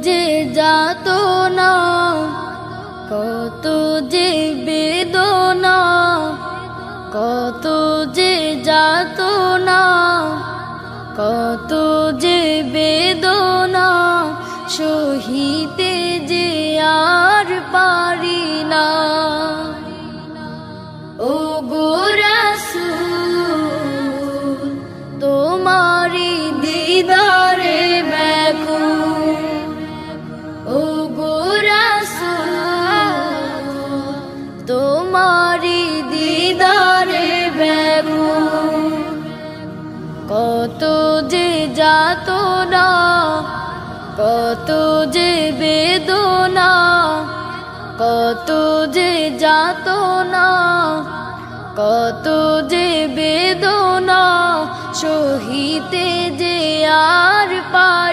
যে যাতনা কত যে বেদনা, কত যে যাতনা, কত যে বেদনা, সহিতে যে আর পারি না। ও গো রাসূল তোমারি দিদারে ব্যাকুল, ও গো রাসূল তোমারি দিদারে ব্যাকুল। কত যে যাতনা, কত যে বেদনা, কত যে যাতনা, কত যে বেদনা, সহিতে যে আর পারি